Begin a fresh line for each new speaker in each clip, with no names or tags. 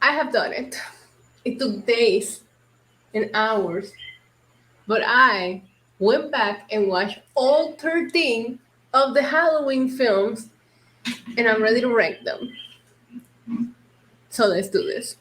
I have done it. It took days and hours, but I went back and watched all 13 of the Halloween films, and I'm ready to rank them. So let's do this.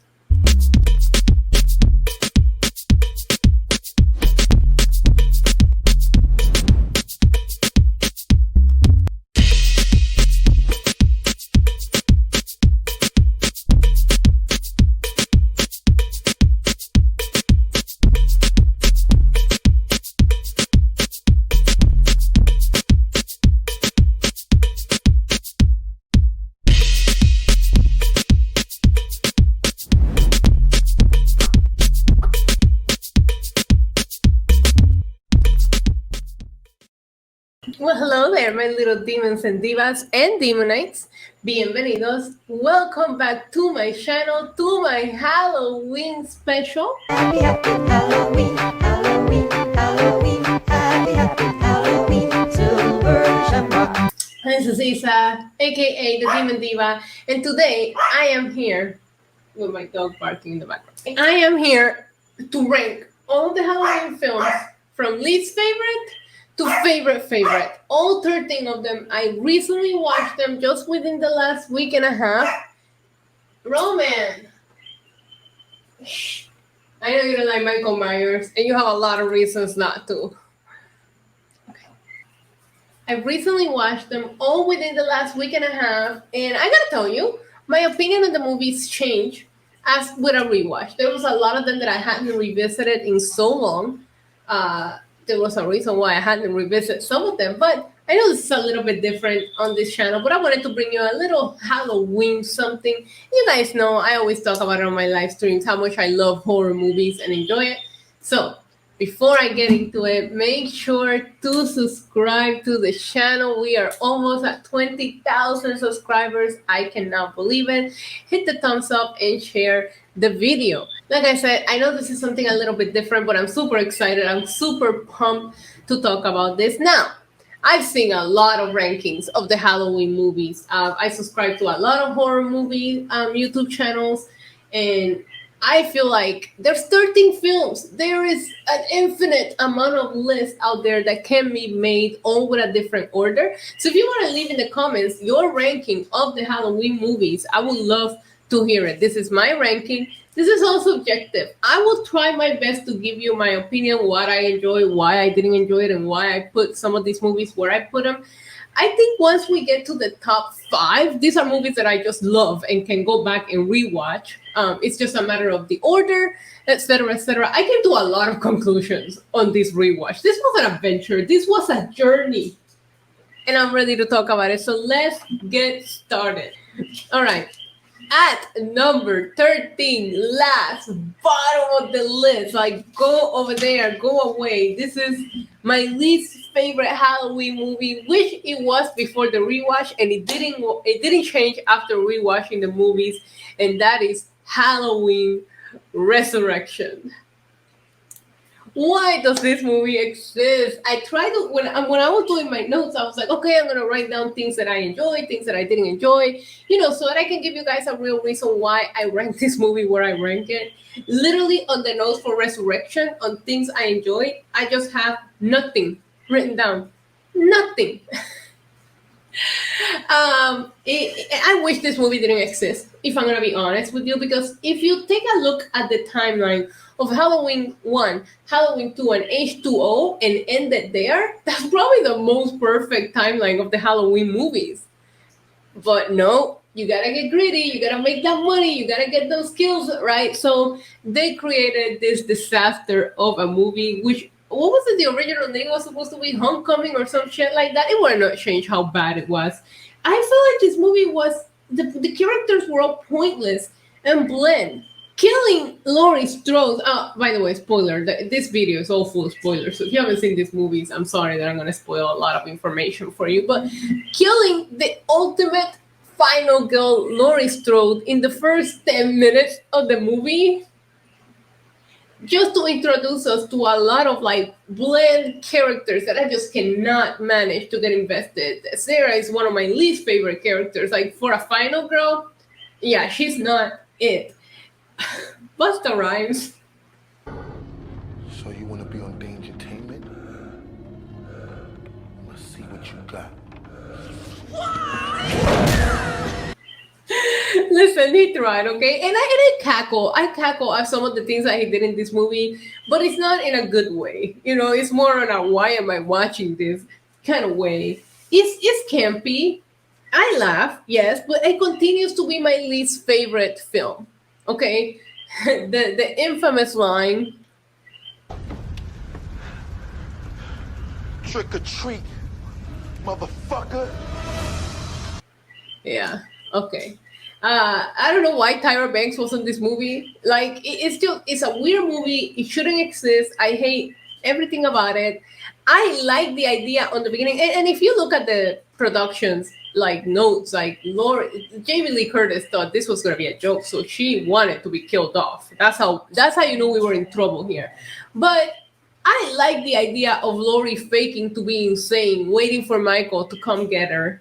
Well, hello there, my little demons and divas and demonites. Bienvenidos. Welcome back to my channel, to my Halloween special.
Happy, happy Halloween, Halloween, Halloween, happy, happy Halloween, silver shamrock.
This is Isa, aka the Demon Diva, and today I am here with my dog barking in the background. I am here to rank all the Halloween films from least favorite to favorite. All 13 of them. I recently watched them just within the last week and a half. Roman, I know you don't like Michael Myers, and you have a lot of reasons not to. Okay. I recently watched them all within the last week and a half, and I gotta tell you, my opinion on the movies changed as with a rewatch. There was a lot of them that I hadn't revisited in so long. There was a reason why I hadn't revisited some of them, but I know this is a little bit different on this channel, but I wanted to bring you a little Halloween something. You guys know I always talk about it on my live streams, how much I love horror movies and enjoy it. So before I get into it, make sure to subscribe to the channel. We are almost at 20,000 subscribers. I cannot believe it. Hit the thumbs up and share the video. Like I said, I know this is something a little bit different, but I'm super excited. I'm super pumped to talk about this. Now, I've seen a lot of rankings of the Halloween movies. I subscribe to a lot of horror movie YouTube channels, and I feel like there's 13 films. There is an infinite amount of lists out there that can be made all with a different order. So if you want to leave in the comments your ranking of the Halloween movies, I would love to hear it. This is my ranking. This is all subjective. I will try my best to give you my opinion, what I enjoy, why I didn't enjoy it, and why I put some of these movies where I put them. I think once we get to the top 5, these are movies that I just love and can go back and rewatch. It's just a matter of the order, etc., etc. I came to a lot of conclusions on this rewatch. This was an adventure. This was a journey. And I'm ready to talk about it. So let's get started. All right. At number 13, last, bottom of the list, like go over there, go away. This is my least favorite Halloween movie, which it was before the rewatch, and it didn't change after rewatching the movies, and that is Halloween Resurrection. Why does this movie exist? I tried to, when I was doing my notes, I was like, okay, I'm going to write down things that I enjoyed, things that I didn't enjoy, so that I can give you guys a real reason why I rank this movie where I rank it. Literally on the notes for Resurrection, on things I enjoyed, I just have nothing written down. Nothing. I wish this movie didn't exist, if I'm going to be honest with you, because if you take a look at the timeline of Halloween 1, Halloween 2, and H2O and ended there, that's probably the most perfect timeline of the Halloween movies. But no, you gotta get greedy, you gotta make that money, you gotta get those kills, right? So they created this disaster of a movie, which, what was it, the original name was supposed to be Homecoming or some shit like that? It would not change how bad it was. I feel like this movie was, the characters were all pointless and bland. Killing Laurie Strode. By the way, spoiler, this video is all full of spoilers. So if you haven't seen these movies, I'm sorry that I'm going to spoil a lot of information for you. But killing the ultimate final girl, Laurie Strode, in the first 10 minutes of the movie, just to introduce us to a lot of like bland characters that I just cannot manage to get invested. Sarah is one of my least favorite characters. Like for a final girl, yeah, she's not it. Busta Rhymes.
So you want to be on Dangertainment? Let's see what you got.
Listen, he tried, okay? And I cackle. I cackle at some of the things that he did in this movie, but it's not in a good way. You know, it's more on a why am I watching this kind of way. It's campy. I laugh, yes, but it continues to be my least favorite film. Okay? The infamous line,
Trick or treat, motherfucker.
yeah, okay. I don't know why Tyra Banks was in this movie. Like, it's a weird movie. It shouldn't exist. I hate everything about it. I like the idea on the beginning, and if you look at the productions, like notes, like Jamie Lee Curtis thought this was gonna be a joke, so she wanted to be killed off. That's how you know we were in trouble here. But I like the idea of Lori faking to be insane, waiting for Michael to come get her.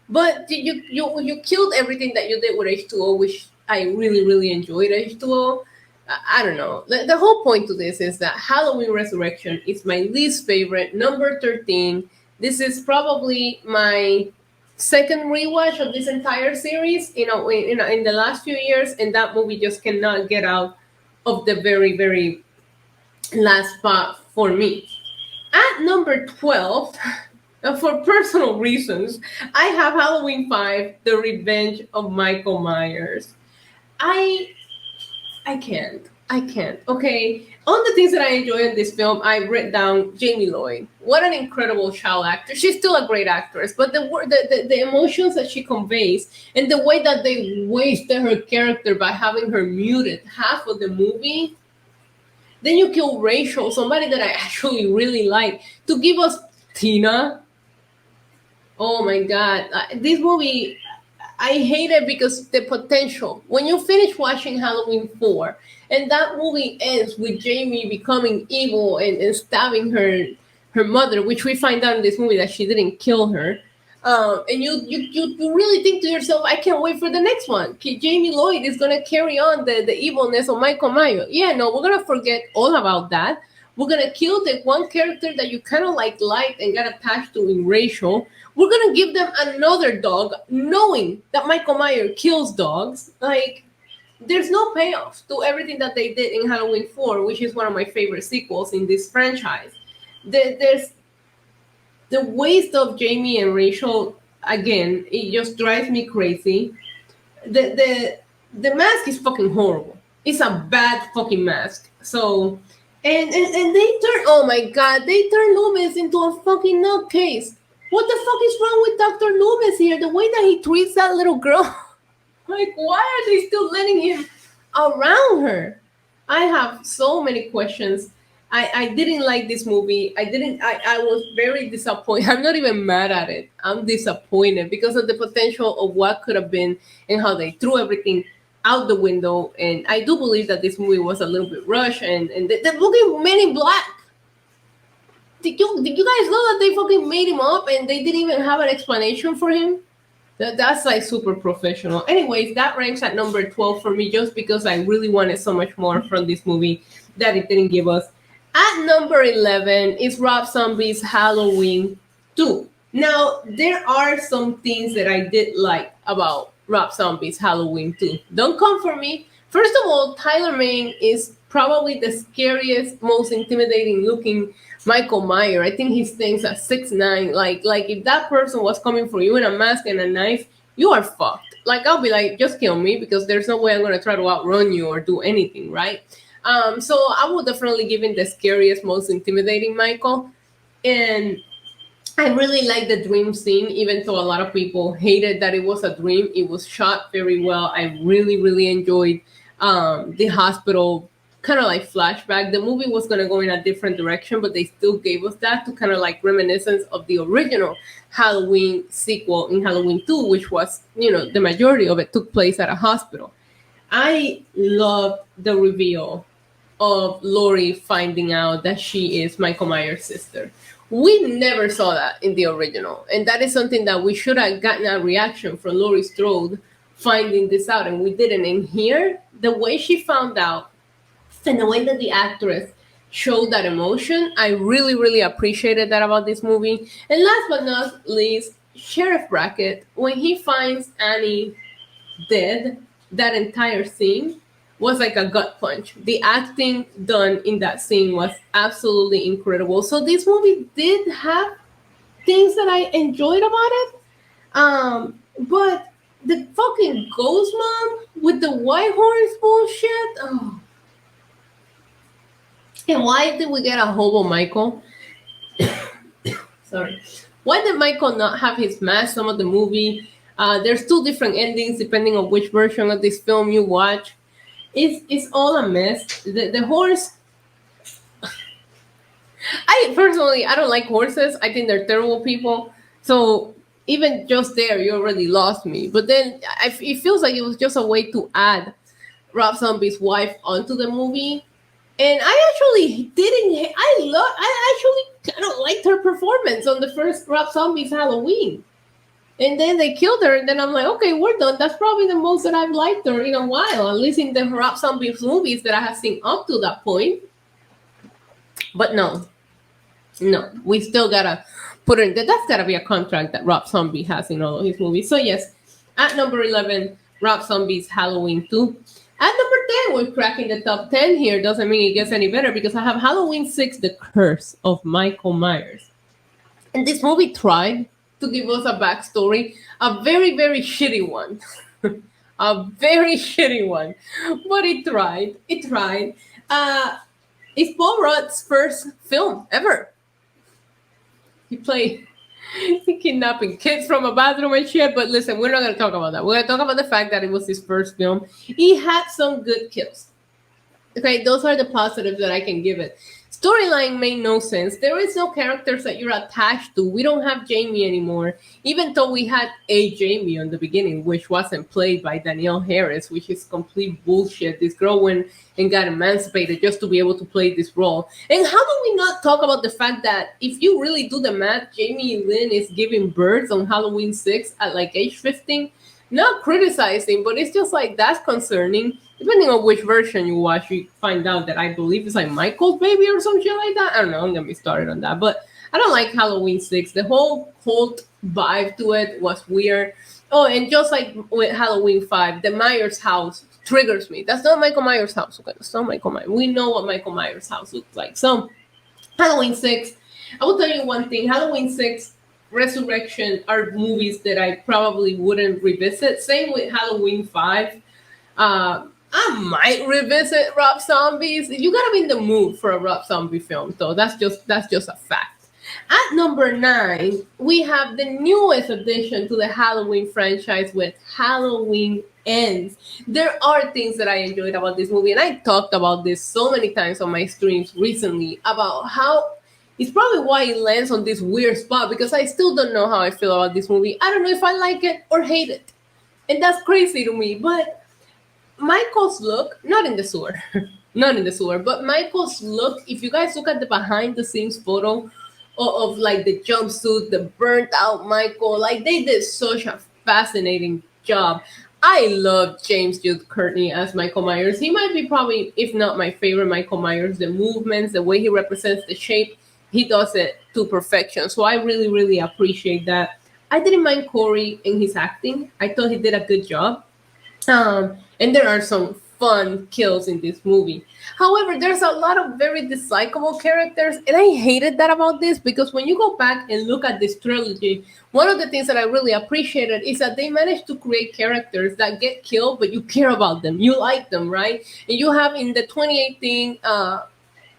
But you killed everything that you did with H2O, which I really really enjoyed H2O. I don't know. The whole point to this is that Halloween Resurrection is my least favorite, number 13. This is probably my second rewatch of this entire series. In the last few years, and that movie just cannot get out of the very very last spot for me. At number 12, for personal reasons, I have Halloween 5, The Revenge of Michael Myers. I I can't. I can't. Okay. On the things that I enjoy in this film, I wrote down Jamie Lloyd. What an incredible child actor. She's still a great actress, but the emotions that she conveys and the way that they wasted her character by having her muted half of the movie. Then you kill Rachel, somebody that I actually really like, to give us Tina. Oh my God. This movie, I hate it because the potential. When you finish watching Halloween 4 and that movie ends with Jamie becoming evil and stabbing her mother, which we find out in this movie that she didn't kill her. And you really think to yourself, I can't wait for the next one. Jamie Lloyd is going to carry on the evilness of Michael Myers. Yeah, no, we're going to forget all about that. We're going to kill the one character that you kind of liked and got attached to in Rachel. We're going to give them another dog, knowing that Michael Myers kills dogs. Like, there's no payoff to everything that they did in Halloween 4, which is one of my favorite sequels in this franchise. There's the waste of Jamie and Rachel, again, it just drives me crazy. The mask is fucking horrible. It's a bad fucking mask. So, and they turn, oh my God, they turn Loomis into a fucking nutcase. What the fuck is wrong with Dr. Loomis here? The way that he treats that little girl. Like, why are they still letting him around her? I have so many questions. I didn't like this movie. I was very disappointed. I'm not even mad at it. I'm disappointed because of the potential of what could have been and how they threw everything out the window. And I do believe that this movie was a little bit rushed. And the fucking Men in Black. Did you guys know that they fucking made him up and they didn't even have an explanation for him? That's like super professional. Anyways, that ranks at number 12 for me just because I really wanted so much more from this movie that it didn't give us. At number 11 is Rob Zombie's Halloween 2. Now, there are some things that I did like about Rob Zombie's Halloween 2. Don't come for me. First of all, Tyler Mane is probably the scariest, most intimidating looking Michael Myers. I think he stands at 6'9". Like if that person was coming for you in a mask and a knife, you are fucked. Like, I'll be like, just kill me because there's no way I'm gonna try to outrun you or do anything, right? So I would definitely give him the scariest, most intimidating Michael. And I really like the dream scene, even though a lot of people hated that it was a dream. It was shot very well. I really, really enjoyed the hospital kind of like flashback. The movie was going to go in a different direction, but they still gave us that to kind of like reminiscence of the original Halloween sequel in Halloween 2, which was, the majority of it took place at a hospital. I loved the reveal of Laurie finding out that she is Michael Myers' sister. We never saw that in the original, and that is something that we should have gotten a reaction from Laurie Strode finding this out, and we didn't. And here, the way she found out and the way that the actress showed that emotion, I really, really appreciated that about this movie. And last but not least, Sheriff Brackett, when he finds Annie dead, that entire scene was like a gut punch. The acting done in that scene was absolutely incredible. So this movie did have things that I enjoyed about it. But the fucking ghost mom with the white horse bullshit. Oh. And why did we get a hobo Michael? Sorry. Why did Michael not have his mask some of the movie? There's two different endings depending on which version of this film you watch. It's all a mess. The horse. I don't like horses. I think they're terrible people. So even just there, you already lost me. But then it feels like it was just a way to add Rob Zombie's wife onto the movie. And I actually didn't. I actually kind of liked her performance on the first Rob Zombie's Halloween. And then they killed her, and then I'm like, okay, we're done. That's probably the most that I've liked her in a while, at least in the Rob Zombie movies that I have seen up to that point. But no, we still gotta put in. That's gotta be a contract that Rob Zombie has in all of his movies. So yes, at number 11, Rob Zombie's Halloween 2. At number 10, we're cracking the top 10 here. Doesn't mean it gets any better because I have Halloween 6, The Curse of Michael Myers. And this movie tried to give us a backstory, a very, very shitty one. A very shitty one. But it tried. It's Paul Rudd's first film ever. He kidnapping kids from a bathroom and shit, but listen, we're not going to talk about that. We're going to talk about the fact that it was his first film. He had some good kills. Okay, those are the positives that I can give it. Storyline made no sense. There is no characters that you're attached to. We don't have Jamie anymore, even though we had a Jamie on the beginning, which wasn't played by Danielle Harris, which is complete bullshit. This girl went and got emancipated just to be able to play this role. And how do we not talk about the fact that if you really do the math, Jamie Lynn is giving birth on Halloween 6 at like age 15? Not criticizing, but it's just like that's concerning. Depending on which version you watch, you find out that I believe it's like Michael's baby or some shit like that. I don't know. I'm gonna be started on that, but I don't like Halloween 6. The whole cult vibe to it was weird. Oh, and just like with Halloween 5, the Myers house triggers me. That's not Michael Myers' house. Okay, that's not Michael Myers. We know what Michael Myers' house looks like. So Halloween 6. I will tell you one thing. Halloween 6. Resurrection are movies that I probably wouldn't revisit. Same with Halloween 5. I might revisit Rob Zombies. You gotta be in the mood for a Rob Zombie film, though. That's just a fact. At number 9, we have the newest addition to the Halloween franchise with Halloween Ends. There are things that I enjoyed about this movie, and I talked about this so many times on my streams recently about how it's probably why it lands on this weird spot, because I still don't know how I feel about this movie. I don't know if I like it or hate it. And that's crazy to me. But Michael's look, not in the sewer, but Michael's look, if you guys look at the behind the scenes photo of like the jumpsuit, the burnt out Michael, like they did such a fascinating job. I love James Jude Courtney as Michael Myers. He might be probably, if not my favorite Michael Myers, the movements, the way he represents the shape, he does it to perfection. So I really, really appreciate that. I didn't mind Corey in his acting. I thought he did a good job. And there are some fun kills in this movie. However, there's a lot of very dislikable characters, and I hated that about this, because when you go back and look at this trilogy, one of the things that I really appreciated is that they managed to create characters that get killed, but you care about them. You like them, right? And you have in the 2018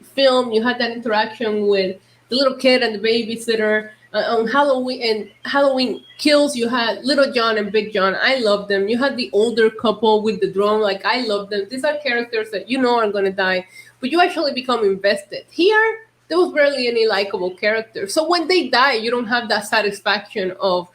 film, you had that interaction with the little kid and the babysitter. On Halloween Kills, you had Little John and Big John. I love them. You had the older couple with the drone. Like, I love them. These are characters that you know are going to die, but you actually become invested. Here, there was barely any likable characters. So when they die, you don't have that satisfaction of...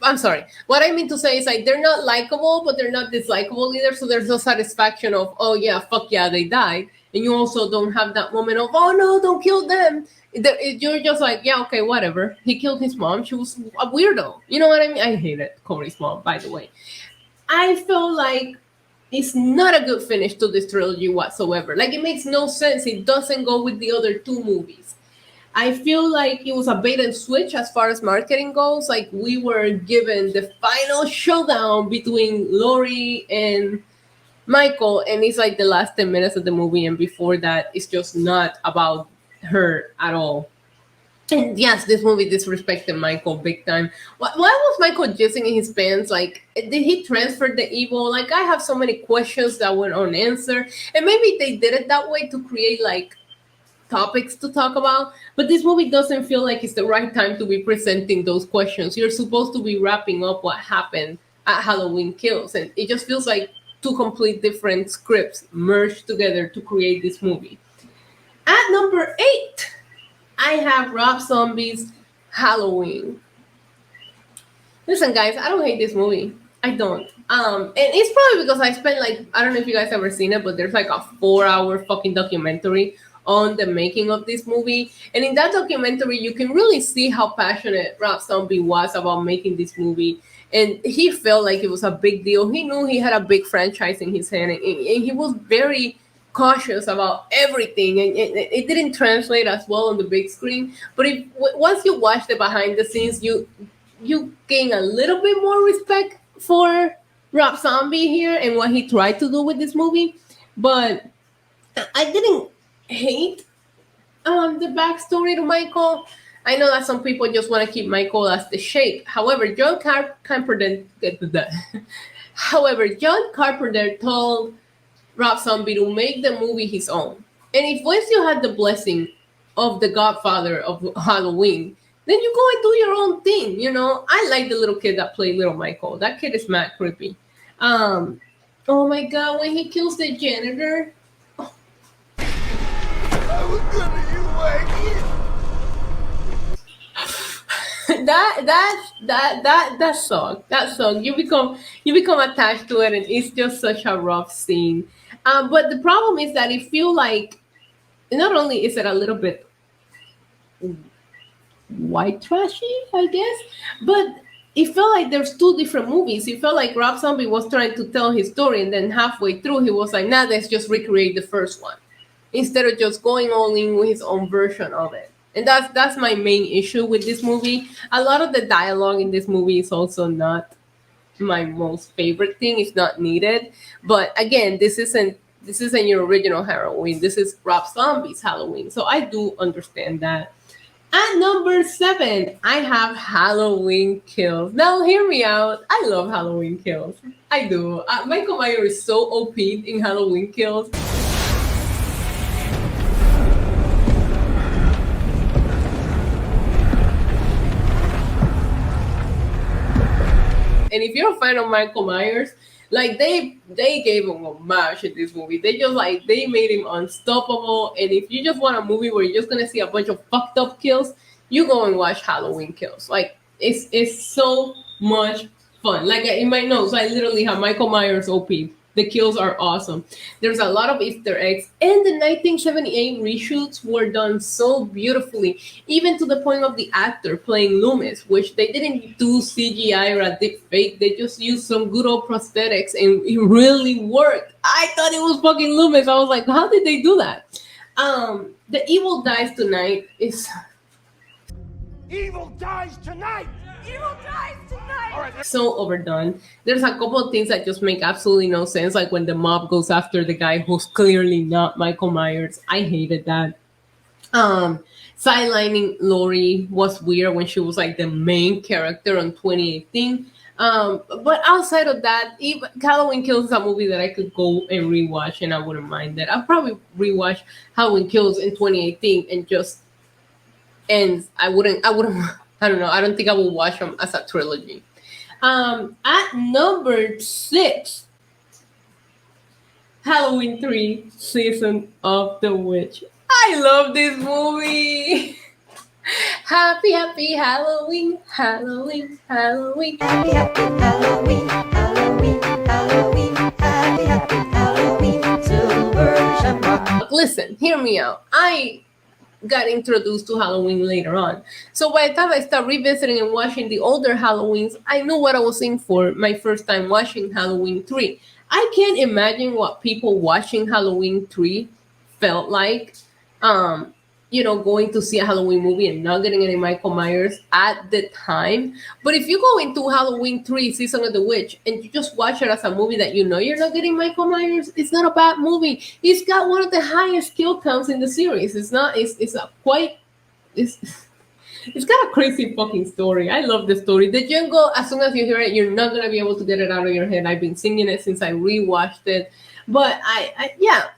I'm sorry. What I mean to say is, like, they're not likable, but they're not dislikable either. So there's no satisfaction of, oh, yeah, fuck yeah, they died. And you also don't have that moment of, oh, no, don't kill them. You're just like, yeah, okay, whatever. He killed his mom. She was a weirdo. You know what I mean? I hated Corey's mom, by the way. I feel like it's not a good finish to this trilogy whatsoever. Like, it makes no sense. It doesn't go with the other two movies. I feel like it was a bait and switch as far as marketing goes. Like, we were given the final showdown between Laurie and Michael, and it's like the last 10 minutes of the movie, and before that, it's just not about her at all. And yes, this movie disrespected Michael big time. Why was Michael jizzing in his pants? Like, did he transfer the evil? Like, I have so many questions that went unanswered. And maybe they did it that way to create, like, topics to talk about. But this movie doesn't feel like it's the right time to be presenting those questions. You're supposed to be wrapping up what happened at Halloween Kills. And it just feels like two complete different scripts merged together to create this movie. At number 8, I have Rob Zombie's Halloween. Listen, guys, I don't hate this movie. I don't. And it's probably because I spent, like, I don't know if you guys ever seen it, but there's like a 4-hour fucking documentary on the making of this movie. And in that documentary, you can really see how passionate Rob Zombie was about making this movie. And he felt like it was a big deal. He knew he had a big franchise in his hand, and he was very cautious about everything, and it didn't translate as well on the big screen. But once you watch the behind the scenes, you gain a little bit more respect for Rob Zombie here and what he tried to do with this movie. But I didn't hate the backstory to Michael. I know that some people just want to keep Michael as the shape. However, John Carpenter told Rob Zombie to make the movie his own. And if once you had the blessing of the godfather of Halloween, then you go and do your own thing. You know, I like the little kid that played Little Michael. That kid is mad creepy. Oh my God, when he kills the janitor. Oh. I was gonna that song. You become attached to it, and it's just such a rough scene. But the problem is that it feel like not only is it a little bit white trashy, I guess, but it felt like there's two different movies. It felt like Rob Zombie was trying to tell his story, and then halfway through he was like, nah, let's just recreate the first one, instead of just going all in with his own version of it. And that's my main issue with this movie. A lot of the dialogue in this movie is also not my most favorite thing. It's not needed. But again, this isn't your original Halloween. This is Rob Zombie's Halloween. So I do understand that. At number 7, I have Halloween Kills. Now hear me out. I love Halloween Kills. I do. Michael Myers is so OP in Halloween Kills. And if you're a fan of Michael Myers, like they gave him a mash in this movie. They just like they made him unstoppable. And if you just want a movie where you're just gonna see a bunch of fucked up kills, you go and watch Halloween Kills. Like it's so much fun. Like in my notes, I literally have Michael Myers OP. The kills are awesome. There's a lot of Easter eggs, and the 1978 reshoots were done so beautifully, even to the point of the actor playing Loomis, which they didn't do CGI or a deep fake. They just used some good old prosthetics, and it really worked. I thought it was fucking Loomis. I was like, how did they do that? The Evil Dies Tonight is...
Evil dies tonight! Evil dies tonight! All right.
So overdone. There's a couple of things that just make absolutely no sense, like when the mob goes after the guy who's clearly not Michael Myers. I hated that. Sidelining Laurie was weird when she was like the main character on 2018. But outside of that, even Halloween Kills is a movie that I could go and rewatch, and I wouldn't mind that. I'll probably rewatch Halloween Kills in 2018 and just ends. I wouldn't. I don't know. I don't think I will watch them as a trilogy. At number 6, Halloween 3, Season of the Witch. I love this movie. Happy, happy Halloween, Halloween, Halloween.
Happy, happy Halloween, Halloween, Halloween. Happy, happy Halloween, Silver Shamrock.
Listen, hear me out. I got introduced to Halloween later on. So by the time I start revisiting and watching the older Halloweens, I knew what I was in for my first time watching Halloween 3. I can't imagine what people watching Halloween 3 felt like. Um, going to see a Halloween movie and not getting any Michael Myers at the time. But if you go into Halloween 3 Season of the Witch and you just watch it as a movie that you know you're not getting Michael Myers, it's not a bad movie. It's got one of the highest kill counts in the series. It's got a crazy fucking story. I love the story. The jingle, as soon as you hear it, you're not gonna be able to get it out of your head. I've been singing it since I rewatched it. But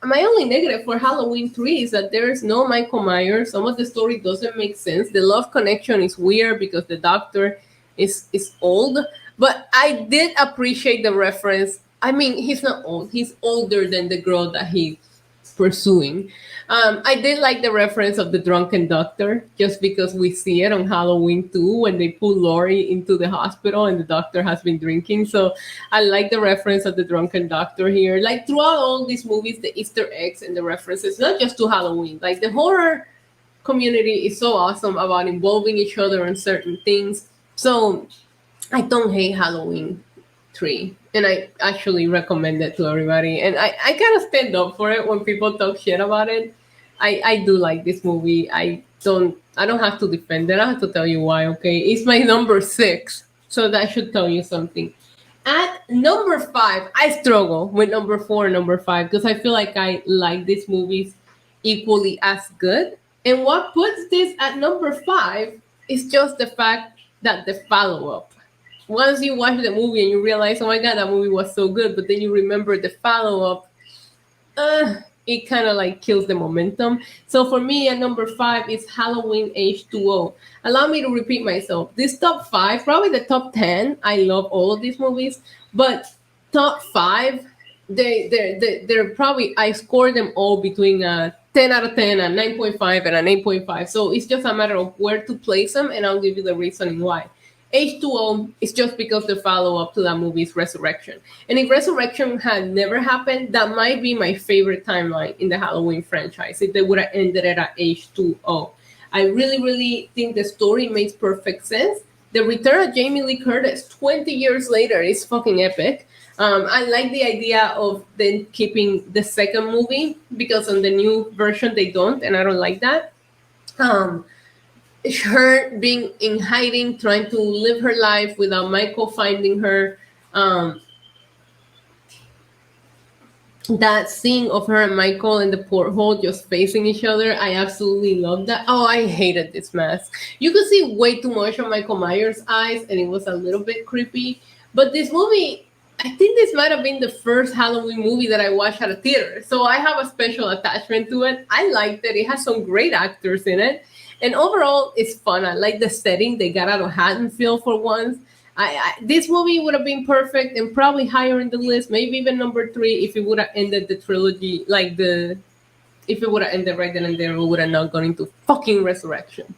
my only negative for Halloween 3 is that there is no Michael Myers. Some of the story doesn't make sense. The love connection is weird because the doctor is old. But I did appreciate the reference. I mean, he's not old. He's older than the girl that he's pursuing. I did like the reference of the drunken doctor, just because we see it on Halloween 2 when they pull Laurie into the hospital and the doctor has been drinking. So I like the reference of the drunken doctor here. Like throughout all these movies, the Easter eggs and the references, not just to Halloween, like the horror community is so awesome about involving each other in certain things. So I don't hate Halloween 3, and I actually recommend it to everybody. And I kind of stand up for it when people talk shit about it. I do like this movie. I don't have to defend it. I have to tell you why, okay? It's my number 6, so that should tell you something. At number 5, I struggle with number 4 and number 5 because I feel like I like these movies equally as good. And what puts this at number 5 is just the fact that the follow-up. Once you watch the movie and you realize, oh my god, that movie was so good, but then you remember the follow-up, it kind of like kills the momentum. So for me, at number 5 is Halloween H2O. Allow me to repeat myself. This top 5, probably the top 10, I love all of these movies, but top 5, they're probably, I score them all between a 10 out of 10, a 9.5, and an 8.5. So it's just a matter of where to place them, and I'll give you the reasoning why. H2O is just because the follow-up to that movie is Resurrection. And if Resurrection had never happened, that might be my favorite timeline in the Halloween franchise, if they would have ended it at H2O. I really, really think the story makes perfect sense. The return of Jamie Lee Curtis 20 years later is fucking epic. I like the idea of then keeping the second movie, because on the new version they don't, and I don't like that. Her being in hiding, trying to live her life without Michael finding her. That scene of her and Michael in the porthole just facing each other, I absolutely love that. Oh, I hated this mask. You could see way too much of Michael Myers' eyes, and it was a little bit creepy. But this movie, I think this might have been the first Halloween movie that I watched at a theater. So I have a special attachment to it. I liked it. It has some great actors in it. And overall, it's fun. I like the setting. They got out of Haddonfield for once. This movie would have been perfect and probably higher in the list, maybe even number 3 if it would have ended the trilogy if it would have ended right then and there, we would have not gone into fucking Resurrection.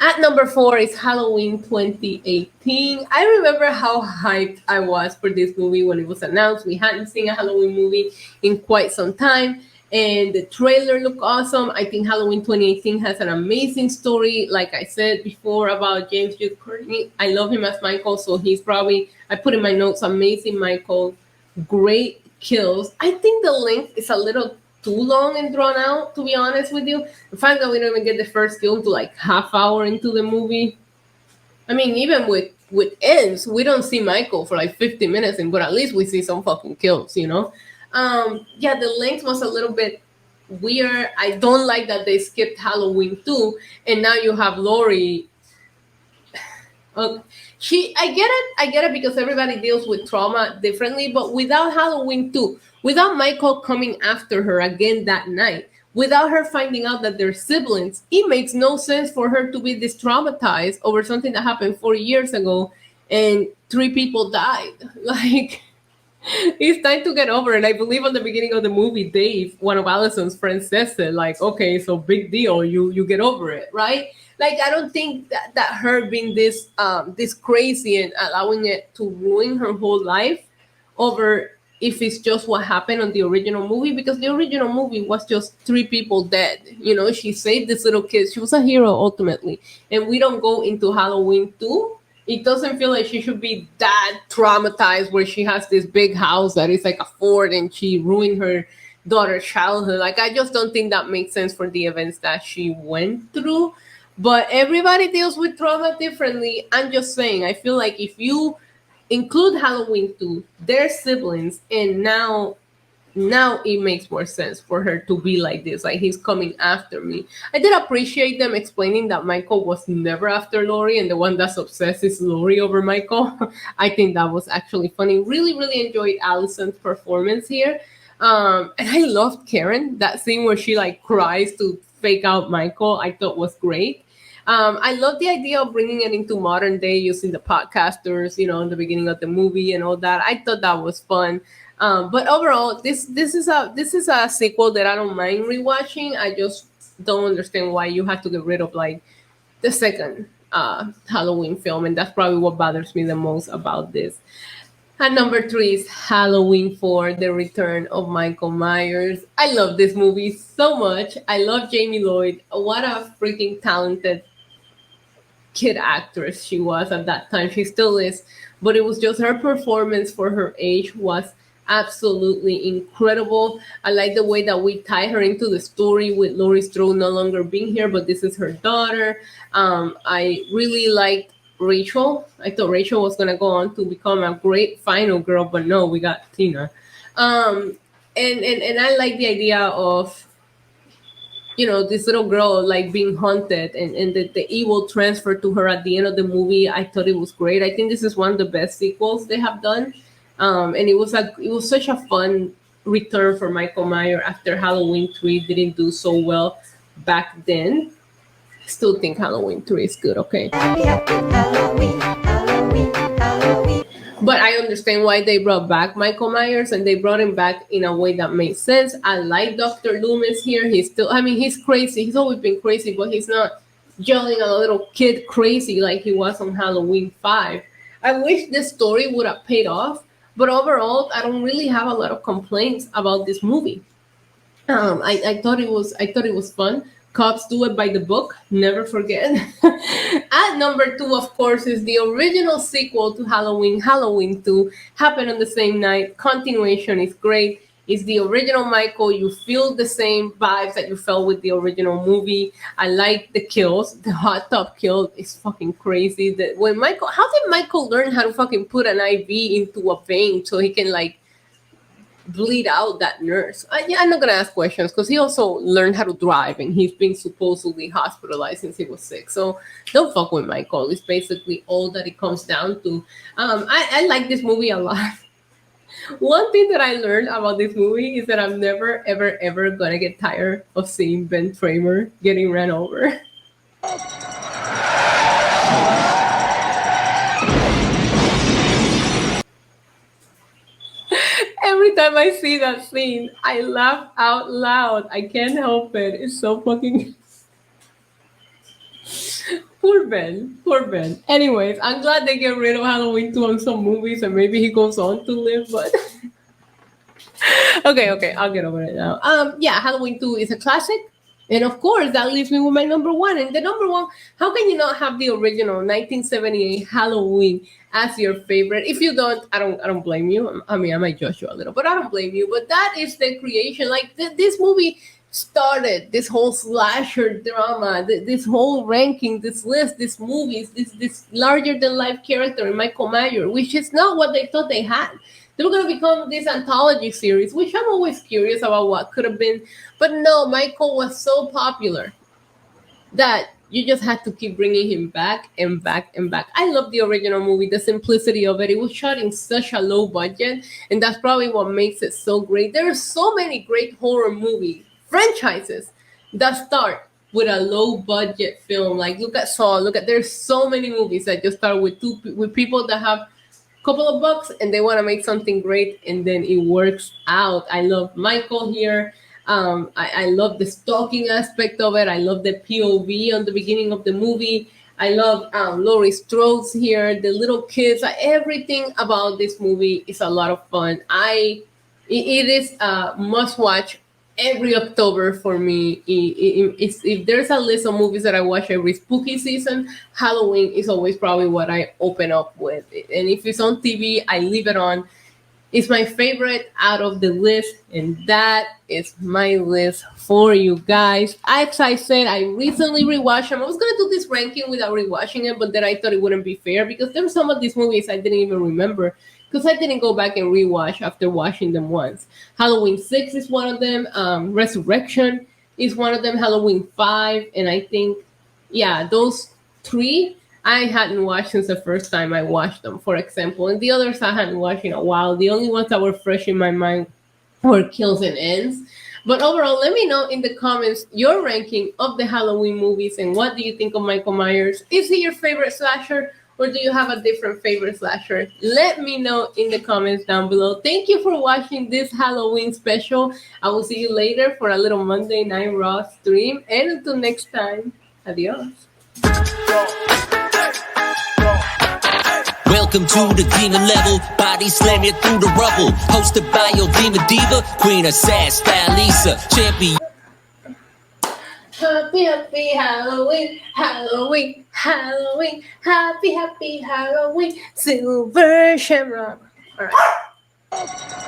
At number 4 is Halloween 2018. I remember how hyped I was for this movie when it was announced. We hadn't seen a Halloween movie in quite some time, and the trailer looked awesome. I think Halloween 2018 has an amazing story. Like I said before about James Jude Courtney, I love him as Michael, so he's probably, I put in my notes, amazing Michael, great kills. I think the length is a little too long and drawn out, to be honest with you. The fact that we don't even get the first kill until like half hour into the movie. I mean, even with ends, we don't see Michael for like 50 minutes, but at least we see some fucking kills, you know? The length was a little bit weird. I don't like that they skipped Halloween 2, and now you have Laurie. I get it because everybody deals with trauma differently, but without Halloween 2, without Michael coming after her again that night, without her finding out that they're siblings, it makes no sense for her to be this traumatized over something that happened 4 years ago and 3 people died. Like, it's time to get over it. I believe on the beginning of the movie, Dave, one of Allison's friends, says it, like, okay, so big deal, you get over it, right? Like, I don't think that her being this crazy and allowing it to ruin her whole life over if it's just what happened on the original movie, because the original movie was just 3 people dead. You know, she saved this little kid. She was a hero ultimately. And we don't go into Halloween 2. It doesn't feel like she should be that traumatized where she has this big house that is like a fort and she ruined her daughter's childhood. Like, I just don't think that makes sense for the events that she went through. But everybody deals with trauma differently. I'm just saying, I feel like if you include Halloween 2, their siblings, and now it makes more sense for her to be like this, like he's coming after me. I did appreciate them explaining that Michael was never after Laurie and the one that's obsessed is Laurie over Michael. I think that was actually funny. Really enjoyed Allison's performance here. And I loved Karen, that scene where she like cries to fake out Michael. I thought was great. I love the idea of bringing it into modern day using the podcasters, you know, in the beginning of the movie and all that. I thought that was fun. But overall, this is a sequel that I don't mind rewatching. I just don't understand why you have to get rid of like the second Halloween film, and that's probably what bothers me the most about this. And number 3 is Halloween 4, The Return of Michael Myers. I love this movie so much. I love Jamie Lloyd. What a freaking talented kid actress she was at that time. She still is. But it was just her performance for her age was absolutely incredible. I like the way that we tie her into the story with Laurie Strode no longer being here, but this is her daughter. I really liked Rachel. I thought Rachel was gonna go on to become a great final girl, but no, we got Tina. And I like the idea of, you know, this little girl like being haunted and the evil transfer to her at the end of the movie. I thought it was great. I think this is one of the best sequels they have done. And it was such a fun return for Michael Myers after Halloween 3 didn't do so well back then. Still think Halloween 3 is good, okay?
Happy, happy Halloween, Halloween, Halloween.
But I understand why they brought back Michael Myers, and they brought him back in a way that makes sense. I like Dr. Loomis here. He's crazy. He's always been crazy, but he's not yelling at a little kid crazy like he was on Halloween 5. I wish this story would have paid off, but overall, I don't really have a lot of complaints about this movie. I thought it was fun. Cops do it by the book, never forget. At number 2, of course, is the original sequel to Halloween 2. Happened on the same night. Continuation is great. It's the original Michael. You feel the same vibes that you felt with the original movie. I like the kills. The hot tub kill is fucking crazy. How did Michael learn how to fucking put an IV into a vein so he can like bleed out that nurse? I'm not gonna ask questions because he also learned how to drive and he's been supposedly hospitalized since he was sick. So don't fuck with Michael. It's basically all that it comes down to. I like this movie a lot. One thing that I learned about this movie is that I'm never ever gonna get tired of seeing Ben Tramer getting ran over. Every time I see that scene, I laugh out loud. I can't help it. It's so fucking... Poor Ben. Anyways, I'm glad they get rid of Halloween 2 on some movies and maybe he goes on to live, but... Okay, I'll get over it now. Yeah, Halloween 2 is a classic. And of course, that leaves me with my number 1. And the number 1, how can you not have the original 1978 Halloween as your favorite? If you don't, I don't blame you. I mean, I might judge you a little, but I don't blame you. But that is the creation. Like this movie started this whole slasher drama, this whole ranking, this list, these movies, this larger than life character in Michael Myers, which is not what they thought they had. They were going to become this anthology series, which I'm always curious about what could have been. But no, Michael was so popular that you just had to keep bringing him back and back and back. I love the original movie, the simplicity of it. It was shot in such a low budget, and that's probably what makes it so great. There are so many great horror movie franchises that start with a low budget film. Like look at Saw. There's so many movies that just start with people that have couple of bucks and they want to make something great and then it works out. I love Michael here. I love the stalking aspect of it. I love the POV on the beginning of the movie. I love Laurie Strode here, the little kids. Everything about this movie is a lot of fun. I it is a must watch every October for me. If there's a list of movies that I watch every spooky season, Halloween is always probably what I open up with. And if it's on TV, I leave it on. It's my favorite out of the list, and that is my list for you guys. As I said, I recently rewatched them. I was gonna do this ranking without rewatching it, but then I thought it wouldn't be fair because there were some of these movies I didn't even remember because I didn't go back and rewatch after watching them once. Halloween 6 is one of them. Resurrection is one of them. Halloween 5, and I think, yeah, those three I hadn't watched since the first time I watched them, for example. And the others I hadn't watched in a while. The only ones that were fresh in my mind were Kills and Ends. But overall, let me know in the comments your ranking of the Halloween movies and what do you think of Michael Myers. Is he your favorite slasher or do you have a different favorite slasher? Let me know in the comments down below. Thank you for watching this Halloween special. I will see you later for a little Monday Night Raw stream. And until next time, adios.
Welcome to the demon level, body slam you through the rubble. Hosted by your demon diva, Queen of Sass, Style Lisa, champion.
Happy, happy Halloween, Halloween, Halloween. Happy, happy Halloween, Silver Shamrock. All right.